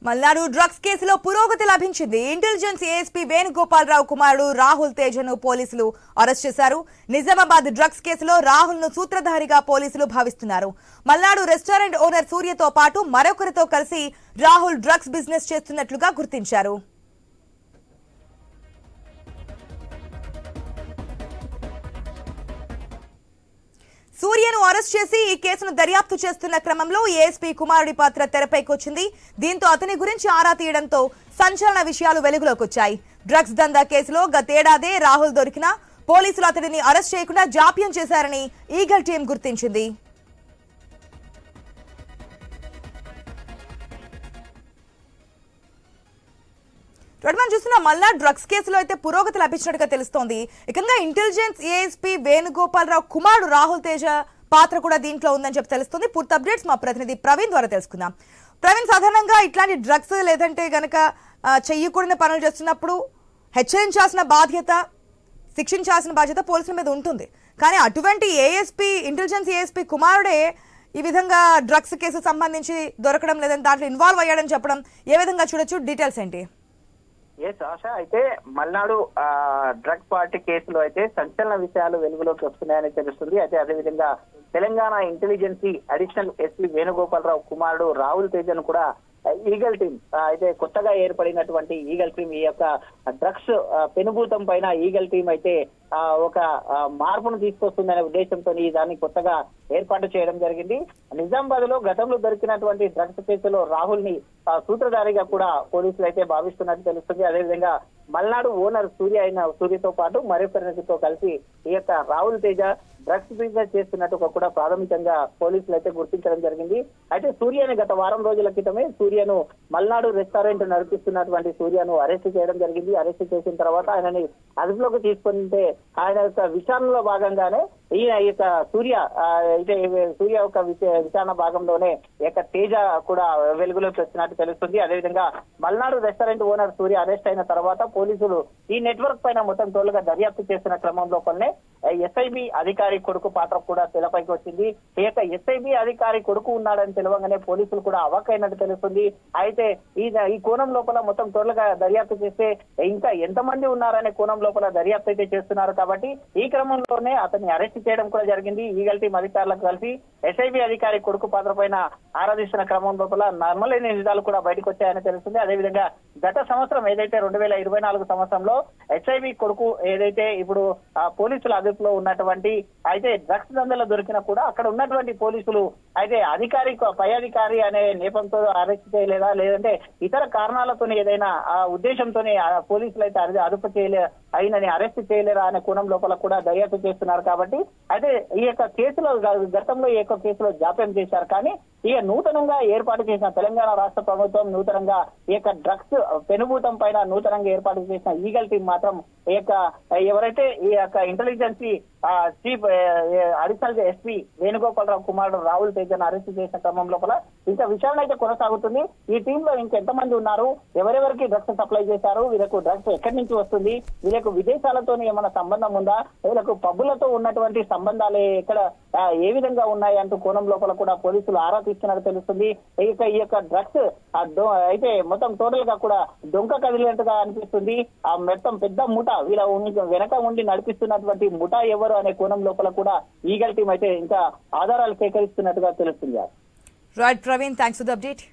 Malnadu drugs కేసులో పురోగతి లభించింది. ఇంటెలిజెన్స్ ఏఎస్పీ వేణుగోపాలరావు కుమారుడు రాహుల్ తేజను పోలీసులు అరెస్ట్ చేశారు. నిజామాబాద్ డ్రగ్స్ కేసులో రాహుల్ ను సూత్రధారిగా పోలీసులు భావిస్తున్నారు. మల్నాడు రెస్టారెంట్ ఓనర్ సూర్యతో పాటు మరొకరితో కలిసి రాహుల్ డ్రగ్స్ బిజినెస్ చేస్తున్నట్లుగా గుర్తించారు. సూర్యను అరెస్ట్ చేసి ఈ కేసును దర్యాప్తు చేస్తున్న క్రమంలో ఏఎస్పీ కుమారుడి పాత్ర తెరపైకి వచ్చింది. దీంతో అతని గురించి ఆరా తీయడంతో సంచలన విషయాలు వెలుగులోకి వచ్చాయి. డ్రగ్స్ దందా కేసులో గతేడాదే రాహుల్ దొరికినా పోలీసులు అతడిని అరెస్ట్ చేయకుండా జాప్యం చేశారని ఈగల్ టీం గుర్తించింది. మనం చూస్తున్న మల్నాడు డ్రగ్స్ కేసులో అయితే పురోగతి లభించినట్టుగా తెలుస్తోంది. ఇకంగా ఇంటెలిజెన్స్ ఏఎస్పీ వేణుగోపాలరావు కుమారుడు రాహుల్ తేజ పాత్ర కూడా దీంట్లో ఉందని చెప్పి తెలుస్తుంది. పూర్తి అప్డేట్స్ మా ప్రతినిధి ప్రవీణ్ ద్వారా తెలుసుకుందాం. ప్రవీణ్, సాధారణంగా ఇట్లాంటి డ్రగ్స్ లేదంటే గనక చెయ్యకూడని పనులు చేస్తున్నప్పుడు హెచ్చరించాల్సిన బాధ్యత, శిక్షించాల్సిన బాధ్యత పోలీసుల మీద ఉంటుంది. కానీ అటువంటి ఇంటెలిజెన్స్ ఏఎస్పీ కుమారుడే ఈ విధంగా డ్రగ్స్ కేసు సంబంధించి దొరకడం లేదని, దాంట్లో ఇన్వాల్వ్ అయ్యాడని చెప్పడం ఏ విధంగా చూడొచ్చు? డీటెయిల్స్ ఏంటి? ఆశ, అయితే మల్నాడు డ్రగ్ పార్టీ కేసులో అయితే సంచలన విషయాలు వెలుగులోకి వస్తున్నాయని తెలుస్తుంది. అయితే అదేవిధంగా తెలంగాణ ఇంటెలిజెన్సీ అడిషనల్ ఎస్పీ వేణుగోపాలరావు కుమారుడు రాహుల్ తేజను కూడా ఈగల్ టీం అయితే కొత్తగా ఏర్పడినటువంటి ఈగల్ టీం ఈ యొక్క డ్రగ్స్ పెనుభూతం పైన ఈగల్ టీం అయితే ఒక మార్పును తీసుకొస్తుందనే ఉద్దేశంతో దాన్ని కొత్తగా ఏర్పాటు చేయడం జరిగింది. నిజామాబాద్ లో గతంలో దొరికినటువంటి డ్రగ్స్ కేసులో రాహుల్ ని సూత్రధారిగా కూడా పోలీసులు అయితే భావిస్తున్నట్టు తెలుస్తుంది. అదేవిధంగా మల్నాడు ఓనర్ సూర్యతో పాటు మరొకరితో కలిసి ఈ యొక్క రాహుల్ తేజ డ్రగ్స్ బిజినెస్ చేస్తున్నట్టు కూడా ప్రాథమికంగా పోలీసులు అయితే గుర్తించడం జరిగింది. అయితే సూర్యని గత వారం రోజుల క్రితమే సూర్యను మల్నాడు రెస్టారెంట్ నడిపిస్తున్నటువంటి సూర్యను అరెస్ట్ చేయడం జరిగింది. అరెస్ట్ చేసిన తర్వాత ఆయనని అదుపులోకి తీసుకుంటే ఆయన యొక్క విచారణలో భాగంగానే ఈ యొక్క సూర్య యొక్క విచారణ భాగంలోనే ఈ యొక్క తేజ కూడా వెలుగులోకి వచ్చినట్టు తెలుస్తుంది. అదేవిధంగా మల్నాడు రెస్టారెంట్ ఓనర్ సూర్య అరెస్ట్ అయిన తర్వాత పోలీసులు ఈ నెట్వర్క్ పైన మొత్తం తోలుగా దర్యాప్తు చేస్తున్న క్రమంలో కొన్నే ఎస్ఐబి అధికారి కొడుకు పాత్ర కూడా తెలపైకి వచ్చింది. ఈ యొక్క ఎస్ఐబి అధికారి కొడుకు ఉన్నాడని తెలవగానే పోలీసులు కూడా అవాక్కైనట్టు తెలుస్తుంది. అయితే ఈ కోణం లోపల మొత్తం తోలుగా దర్యాప్తు చేస్తే ఇంకా ఎంతమంది ఉన్నారనే కోణం లోపల దర్యాప్తు అయితే చేస్తున్నారు. కాబట్టి ఈ క్రమంలోనే అతన్ని అరెస్ట్ చేయడం కూడా జరిగింది. ఈగల్ టీం అధికారులకు కలిసి ఎస్ఐబి అధికారి కొడుకు పాత్ర పైన ఆరాధిస్తున్న క్రమం లోపల నర్మలైన నిజాలు కూడా బయటకు వచ్చాయని తెలుస్తుంది. అదేవిధంగా గత సంవత్సరం ఏదైతే 2024 సంవత్సరంలో ఎస్ఐబి కొడుకు ఏదైతే ఇప్పుడు పోలీసుల అదుపులో ఉన్నటువంటి అయితే డ్రగ్స్ దందలో దొరికినా కూడా అక్కడ ఉన్నటువంటి పోలీసులు అయితే పై అధికారి అనే నేపంతో అరెస్ట్ చేయలేదా, లేదంటే ఇతర కారణాలతో ఏదైనా ఉద్దేశంతోనే పోలీసులు అయితే అదుపు అయినని అరెస్ట్ చేయలేరా అనే కోణం లోపల కూడా దర్యాప్తు చేస్తున్నారు. కాబట్టి అయితే ఈ యొక్క కేసులో గతంలో ఈ యొక్క కేసులో జాప్యం చేశారు. కానీ ఇక నూతనంగా ఏర్పాటు చేసిన తెలంగాణ రాష్ట్ర ప్రభుత్వం నూతనంగా ఈ యొక్క డ్రగ్స్ పెనుభూతం పైన నూతనంగా ఏర్పాటు చేసిన ఈగల్ టీం మాత్రం ఈ యొక్క ఎవరైతే ఈ యొక్క ఇంటెలిజెన్సీ చీఫ్ అడిషనల్ ఎస్పీ వేణుగోపాలరావు కుమారుడు రాహుల్ తేజను అరెస్ట్ చేసిన క్రమం లోపల ఇంకా విచారణ అయితే కొనసాగుతుంది. ఈ టీంలో ఇంకెంతమంది ఉన్నారు, ఎవరెవరికి డ్రగ్స్ సప్లై చేశారు, వీళ్ళకు డ్రగ్స్ ఎక్కడి నుంచి వస్తుంది, వీళ్ళకు విదేశాలతో ఏమైనా సంబంధం ఉందా, వీళ్ళకు పబ్బులతో ఉన్నటువంటి సంబంధాలు ఎక్కడ ఏ విధంగా ఉన్నాయి అంటూ కోణం లోపల కూడా పోలీసులు ఆరా తీస్తున్నట్టు తెలుస్తుంది. ఈ యొక్క డ్రగ్స్ అయితే మొత్తం టోటల్ గా కూడా దొంగ కదిలినట్టుగా అనిపిస్తుంది. ఆ మొత్తం పెద్ద ముఠ వీళ్ళ వెనక ఉండి నడిపిస్తున్నటువంటి ముఠ ఎవరు అనే కోణం లోపల కూడా ఈగల్ టీం అయితే ఇంకా ఆధారాలు సేకరిస్తున్నట్టుగా తెలుస్తుంది. Right Praveen, thanks for the update.